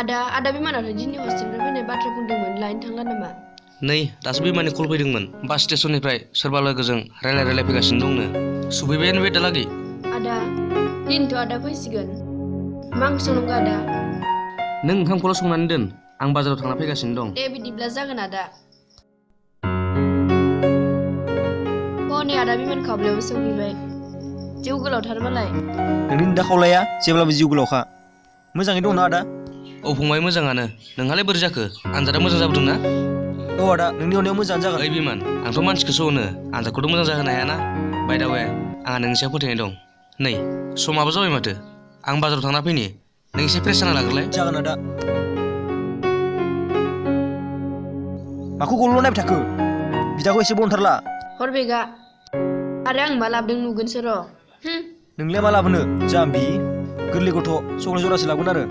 Ada Bimana Thajimनि hostelनिफ्राय फैनाय बाथ्रा बुंदोंमोन लायनो थांला नामा? नै दासो बिमानि कल फैदोंमोन बास स्टेशननिफ्राय सोरबा लोगोजों रायलाय फैगासिनो दंनो सफैबायानो बे दालागै आदा दिनैथ' आदा फैसिगोन मा ओंख्रि संनांगौ आदा? नों ओंखामखौल' संनानै दोन आं बाजाराव थांना फैगासिनो दं दे बिदिब्ला जागोन आदा हनै आदा बिमान खावलायावबो सफैबाय जिउ गोलावथारबालाय नोंनि दा खावलाया जेब्लाबो जिउ गोलावखा मोजाङै दंना आदा? औ फंबाय मोजाङानो नोंहालाय बोरै जाखो आनजादा मोजां जाबोदों ना? औ आदा नोंनि अननायाव मोजाङानो जागोन ओइ बिमान आंथ' मानसिखौसो अनो आनजादखौथ' मोजां जाहोनो हायाना बाय दा वे आंहा नोंनि सायाव फोथायनाय दं नै समाबो जाबाय माथो आं बाजाराव थांना फैनि नों एसे फ्रेस जाना लाग्रोलाय जागोन आदा माखौ गल' नायबाय थाखो बिदाखौ एसे बनथारला हरबेगा आरो आं मा लाबोदों नुगोनसो र' नोंलाय मा लाबोनो जाम्बि गोरलै गथ' चक्लेट जरासे लाबोगोन आरो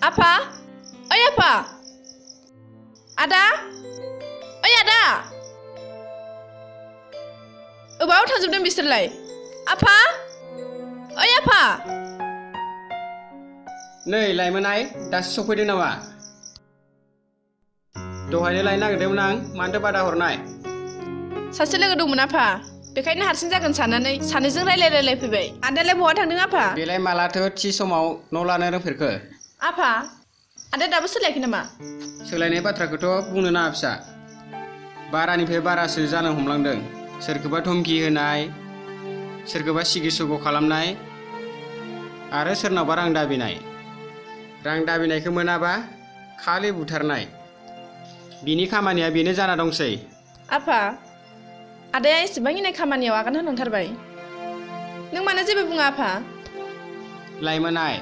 आफा ओइ आफा आदा ओइ आदा अबाव थांजोबदों बिसोरलाय आफा ओइ आफा नै लाइमोनाय दासो सफैदों नामा दहायनो लायनो नागिरदोंमोन आं मानोथो बादा हरनाय सासे लोगो दंमोन आफा बेखायनो हारसिं जागोन साननानै सानैजों रायलाय फैबाय आदालाय बहा थांदों आफा बेलाय मालाथो थि समाव न' लानो रोंफेरखो आफा आदा दाबो सोलायाखै नामा सोलायनाय बाथ्राखौथ' बुंनो नाङा फिसा बारानिफ्राय बारासो जानो हमलांदों सोरखौबा धमकि होनाय सोरखौबा सिगि सुग' खालामनाय आरो सोरनावबा रां दाबिनायखौ मोनाबा खालि बुथारनाय बिनि खामानिया बेनो जाना दंसै आफा आदाया एसेबां इनाय खामानियाव आगान होलांथारबाय नों मानो जेबो बुङा आफा लाइमोनाय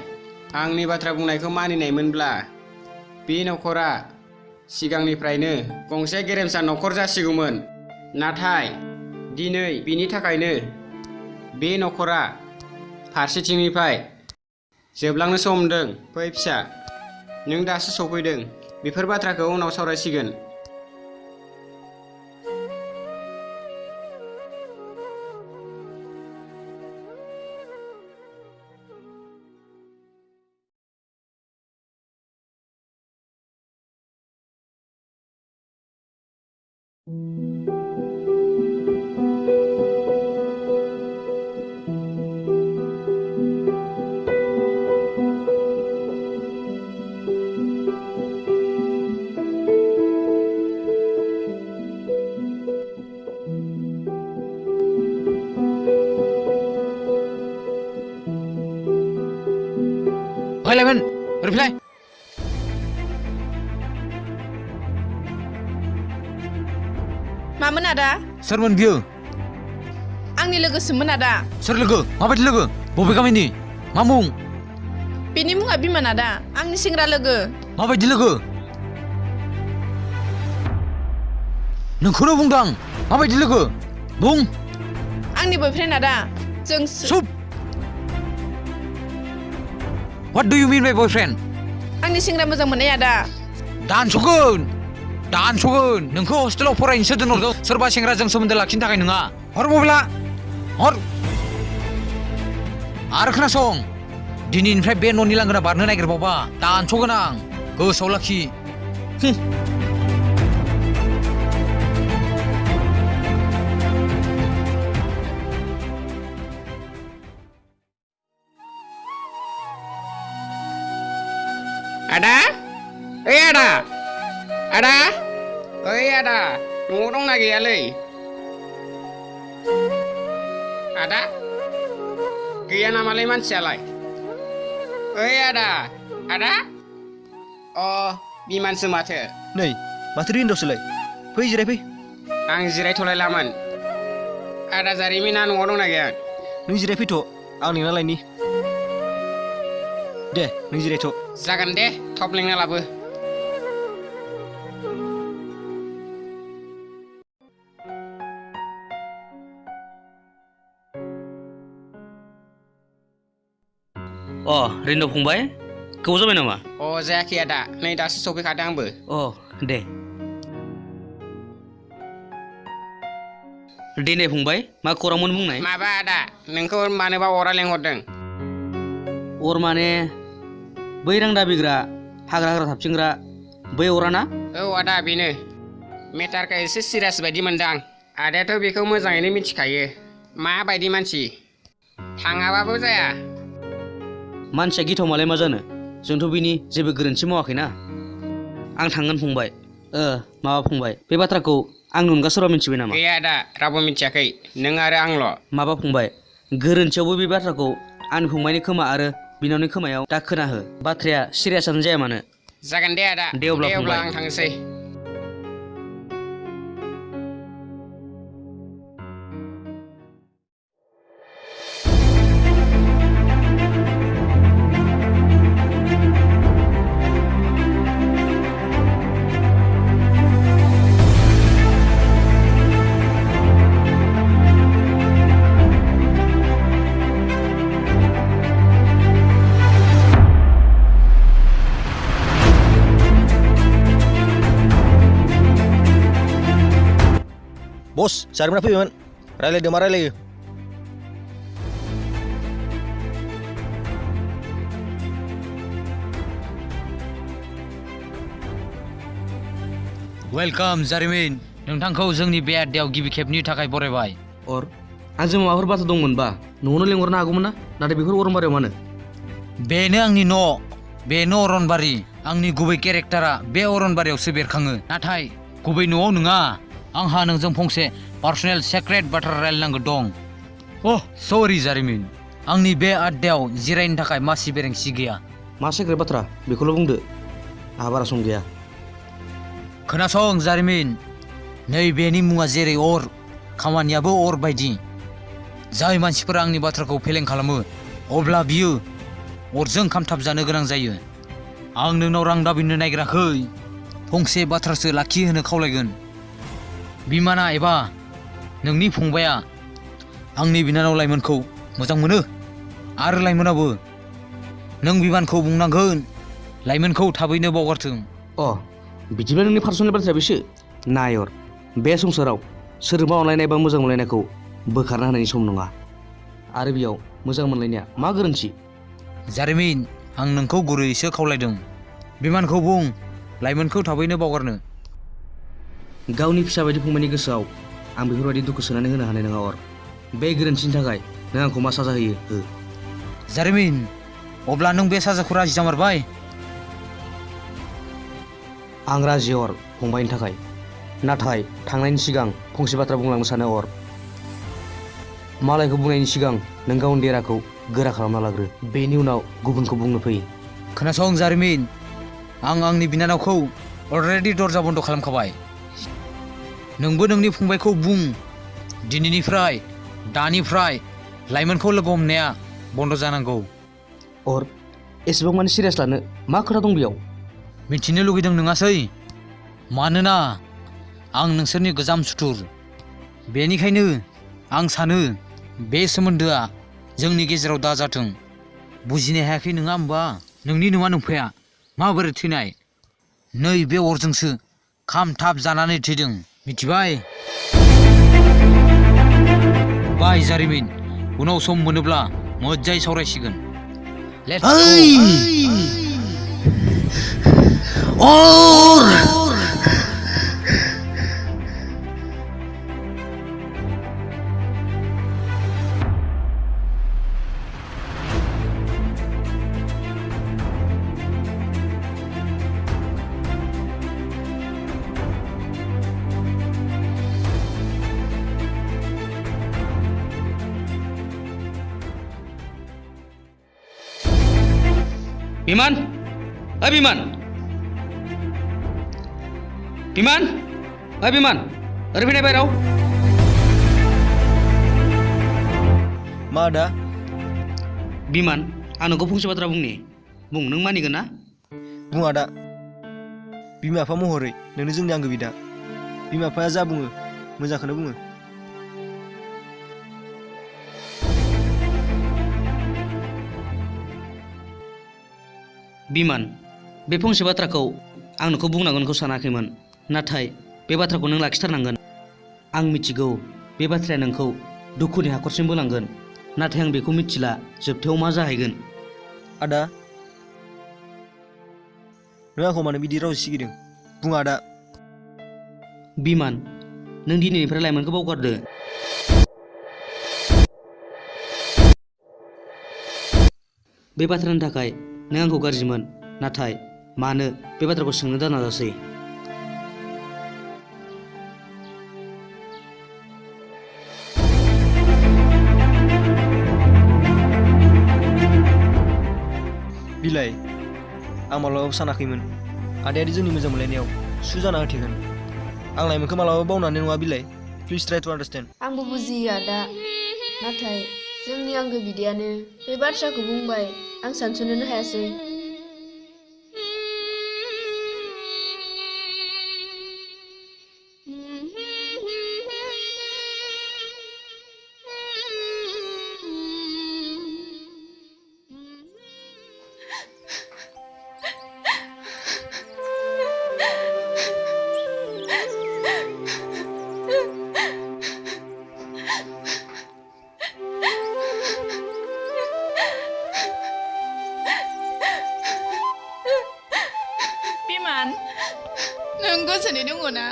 आंनि बाथ्रा बुंनायखौ मानिनायमोनब्ला बे न'खरा सिगांनिफ्रायनो गंसे गेरेमसा न'खर जासिगौमोन नाथाय दिनै बिनि थाखायनो बे न'खरा फारसेथिंनिफ्राय जोबलांनोसो हमदों फै फिसा नों दासो सफैदों बेफोर बाथ्राखौ उनाव सावरायसिगोन ओइ लाइमोन रिप्लाय मामोन आदा सोरमोन बियो आंनि लोगोसोमोन आदा सोर लोगो माबायदि लोगो बबे गामिनि मा मुं बेनि मुङा बिमान आदा आंनि सेंग्रा लोगो माबायदि लोगो नोंखौनो बुंदां माबायदि लोगो बुं आंनि बयफ्रेन्ड आदा जों soup What do you mean by boyfriend? आंनि सेंग्रा मोजां मोननाय आदा दानस'गोन नोंखौ हस्टेलाव फरायनोसो दोनहरदों सोरबा सेंग्राजों सोमोन्दो लाखिनो थाखाय नङा हर मबाइला हर आरो खोनासं दिनैनिफ्राय बे न'नि लांगोना बारनो नागिरबावबा दानस'गोन आं गोसोआव लाखि आदा ओइ आदा ओइ आदा न'आव दंना गैयालै आदा गैया नामालै मानसियालाय ओइ आदा अ बिमानसो माथो नै माथो रिन्दोसोलाय फै जिरायफै आं जिरायथ'लायलामोन आदा जारिमिना न'आव दंना गैया नों जिरायफैथ' आं नेना लायनि दे नों जिरायथ' जागोन दे थब लेंना लाबो रिन्द' फंबाय गोबाव जाबाय नामा? अ जायाखै आदा नै दासो सफैखादों आंबो। अ दे दे फंबाय मा खौरांमोन बुंनाय? माबा आदा नोंखौ मानोबा अरा लेंहरदों। अर माने बै रां दाबिग्रा हाग्रा थाबथिंग्रा बै अराना? औ आदा बेनो। मेटारखौ एसे सिरियास बायदि मोनदां। आदायाथ' बेखौ मोजाङैनो मिथिखायो माबायदि मानसि। थाङाबाबो जाया। मानसिया गिथावमालाय मा जानो, जोंथ' बिनि जेबो गोरोन्थि मावाखैना। आं थांगोन फंबाय। माबा फंबाय, बे बाथ्राखौ आंनि अनगा सोरबा मिथिबाय नामा? गैया आदा रावबो मिथियाखै, नों आरो आंल'। माबा फंबाय, गोरोन्थियावबो बे बाथ्राखौ आंनि फंबायनि खोमा आरो बिनावनि खोमायाव दा खोनाहो। बाथ्राया सिरियासआनो जाया मानो। जागोन दे आदा। दे अब्ला आं थांनोसै। बस जारिमिना फैबायमोन। रायलायदो मा रायलायो? वेलकाम जारिमिन, नोंथांखौ जोंनि बे आड्डायाव गिबि खेबनि थाखाय बरायबाय। अर आंजों माबाफोर बाथ्रा दंमोनबा न'आवनो लेंहरनो हागौमोन ना, नाथाय बेफोर अरनबारियाव मानो? बेनो आंनि न', बेनो अरनबारि। आंनि गुबै केरेक्टारा बे अरनबारियावसो बेरखाङो, नाथाय गुबै न'आव नङा। आंहा नोंजों फंसे पार्सनेल सेक्रेट बाथ्रा रायलायनांगौ दं। अह सरि जारिमिन, आंनि बे आड्डायाव जिरायनो थाखाय मासि बेरेंसि गैया। मा सेक्रेट बाथ्रा बेखौल' बुंदो, आंहा बारा सम गैया। खोनासं जारिमिन, नै बेनि मुङा जेरै अर, खामानियाबो अर बायदि। जाय मानसिफोरा आंनि बाथ्राखौ फेलें खालामो अब्ला बियो अरजों खामथाबजानो गोनां जायो। आं नोंनाव रां दाबिनो नागिराखै, फंसे बाथ्रासो लाखिहोनो खावलायगोन। बिमाना एबा नोंनि फंबाया आंनि बिनानाव लाइमोनखौ मोजां मोनो आरो लाइमोनाबो। नों बिबानखौ बुंनांगोन लाइमोनखौ थाबैनो बावगारथों। बिदिब्ला नोंनि पार्सनेल बाथ्राया बेसो? नायर, बे संसाराव सोरबा अनलायनाय बा मोजां मोनलायनायखौ बोखारना होनायनि सम नङा। आरो बेयाव मोजां मोनलायनाया मा गोरोन्थि? जारिमिन, आं नोंखौ गुरैसो खावलायदों, बिमानखौ बुं लाइमोनखौ थाबैनो बावगारनो। गावनि फिसा बायदि फंबायनि गोसोआव आं बेफोरबायदि दुखु सोनानै होनो हानाय नङा। अर बे गोरोन्थिनि थाखाय नों आंखौ मा साजा होयो हो। जारिमिन, अब्ला नों बे साजाखौ राजि जामारबाय? आं राजि अर, फंबायनि थाखाय। नाथाय थांनायनि सिगां फंसे बाथ्रा बुंलांनो सानो अर। मालायखौ बुंनायनि सिगां नों गावनि देराखौ गोरा खालामना लाग्रो, बेनि उनाव गुबुनखौ बुंनो फै। खोनासं जारिमिन, आं आंनि बिनानावखौ अलरेडि दरजा बन्द खालामखाबाय। नोंबो नोंनि फंबायखौ बुं दिनैनिफ्राय दानिफ्राय लाइमोनखौ लोगो हमनाया बन्द जानांगौ। अर एसेबां माने सिरियास लानो मा खोथा दं बेयाव? मिथिनो लुगैदों नङासै? मानोना आं नोंसोरनि गोजाम सुथुर। बेनिखायनो आं सानो बे सोमोन्दोआ जोंनि गेजेराव दाजाथों। बुजिनो हायाखै नङा होमबा? नोंनि नङा नोंफाया माबोरै थैनाय? नै बे अरजोंसो खामथाब जानानै थैदों, मिथिबाय? बाय जारिमिन, उनाव सम मोनोब्ला मोजाङै सावरायसिगोन। Let's go. बिमान, बिमान, बिमान, बिमान, ओरै फैनाय बायराव। मा आदा? बिमान, आं नोंखौ फंसे बाथ्रा बुंनि, बुं नों मानिगोन ना? बुं आदा। बिमा बिफा महरै नोंनो जोंनि आंगो बिदा। बिमा बिफाया जा बुङो मोजांखौनो बुङो। बिमान बे फंसे बाथ्राखौ आं नोंखौ बुंनांगोनखौ सानाखैमोन नाथाय बे बाथ्राखौ नों लाखिथारनांगोन आं मिथिगौ बे बाथ्राया नोंखौ दुखुनि हाखरसिम बोलांगोन नाथाय आं बेखौ मिथिला जोबथायाव मा जाहैगोन आदा नों आंखौ मानो बिदि राव सिगिदों बुं आदा बिमान नों दिनैनिफ्राय लाइमोनखौ बावगारदो बे बाथ्रानि थाखाय नों आंखौ गाज्रिमोन नाथाय मानो बे बाथ्राखौ सोंनो दा नाजासै बिलाइ आं माब्लाबाबो सानाखैमोन आदायादि जोंनि मोजां मोनलायनायाव सु जाना होथेगोन आं लाइमोनखौ मालाबाबो बावनानै नङा बिलाइ प्लिज ट्राइ टु आन्डारस्टेन्ड आंबो बुजियो आदा नाथाय जोंनि आंगो बिदायानो बे बाथ्राखौ बुंबाय आं सानस'नोनो हायासै नों गोजोनै दङ ना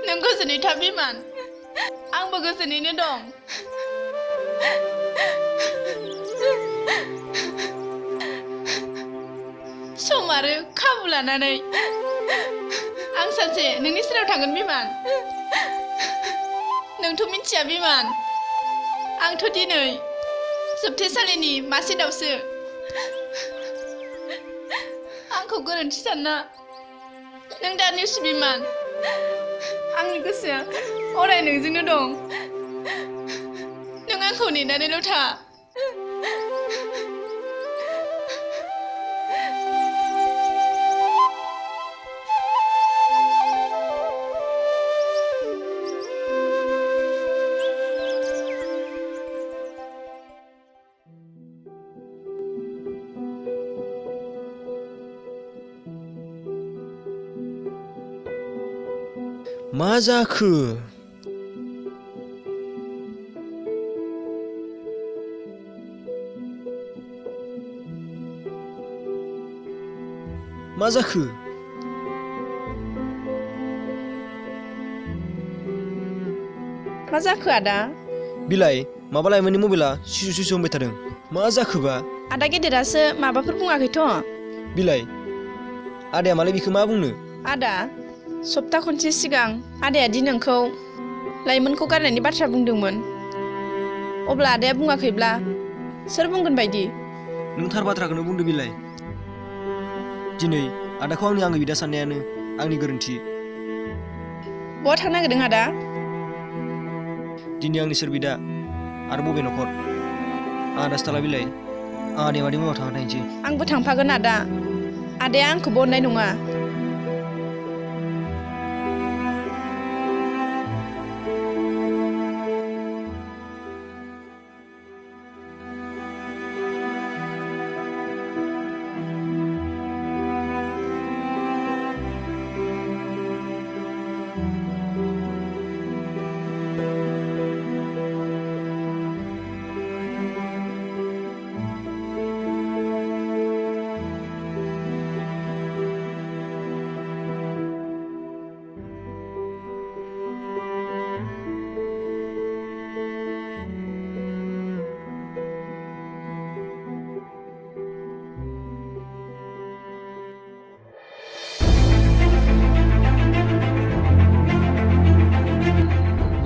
नों गोजोनै था बिमान आंबो गोजोनैनो दं सम आरो खाबु लानानै आं सानसे नोंनि सेराव थांगोन बिमान नोंथ' मिथिया बिमान आंथ' दिनै जोबथेसालिनि मासे दाउसो आंखौ गोरोन्थि सानना नों दा नेवसि बिमान आंनि गोसोआ अराय नोंजोंनो दं नों आंखौ नेनानैल' था मा जाखो मा जाखो मा जाखो आदा बिलाइ माबा लाइमोननि मबाइला सिसु होनबाय थादों मा जाखोबा आदा गेदेरासो माबाफोर बुङाखैथ' बिलाइ आदाया मालाय बेखौ मा बुंनो आदा सप्ता खनसे सिगां आदायादि नोंखौ लाइमोनखौ गारनायनि बाथ्रा बुंदोंमोन अब्ला आदाया बुङाखैब्ला सोर बुंगोन बायदि नों थार बाथ्राखौनो बुंदों बिलाइ दिनै आदाखौ आंनि आंगो बिदा साननायानो आंनि गोरोन्थि बहा थांनो नागिरदों आदा दिनै आंनि सोर बिदा आरो बबे न'खर आं आदासो थाला बिलाइ आं आदै मादै मोनाव थांना थाहैनोसै आंबो थांफागोन आदा आदाया आंखौबो अननाय नङा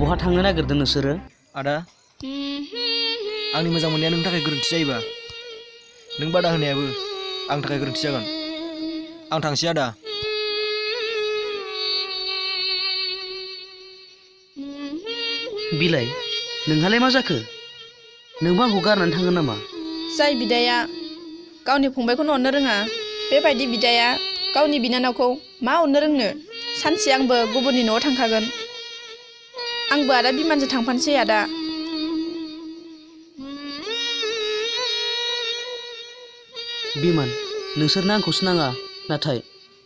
बहा थांनो नागिरदों नोंसोरो आदा आंनि मोजां मोननाया नोंनि थाखाय गोरोन्थि जायोबा नों बादा होनायाबो आंनि थाखाय गोरोन्थि जागोन आं थांसै आदा बिलाइ नोंहालाय मा जाखो नोंबो आंखौ गारनानै थांगोन नामा जाय बिदाया गावनि फंबायखौनो अननो रोङा बेबायदि बिदाया गावनि बिनानावखौ मा अननो रोंनो सानसे आंबो गुबुननि न'आव थांखागोन आंबो आदा बिमानजों थांफानोसै आदा बिमान नोंसोरनो आंखौसो नाङा नाथाय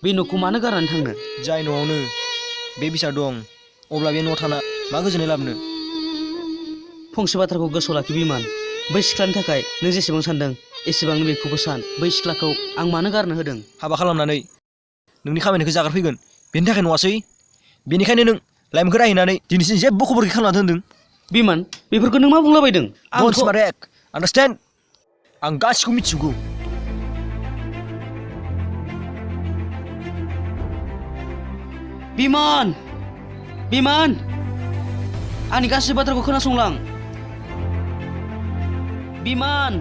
बे न'खौ मानो गारनानै थांनो जाय न'आवनो बे बिसा दं अब्ला बे न'आव थाना मा गोजोननाय लाबोनो फंसे बाथ्राखौ गोसोआव लाखि बिमान बै सिख्लानि थाखाय नों जेसेबां सानदों एसेबांनो बेखौबो सान बै सिख्लाखौ आं मानो गारनो होदों हाबा खालामनानै नोंनि खामानिखौ जागारफैगोन बेनि थाखाय नङासै बेनिखायनो नों लाइमोनखौ रायहैनानै दिनैसिम जेबो खबर खालामना दोनदों बिमान बेफोरखौ नों मा बुंलाबायदों डोन्ट स्मार्ट आन्डारस्टेन्ड आं गासिखौ मिथिजोबगौ बिमान बिमान आंनि गासै बाथ्राखौ खोनासंलां बिमान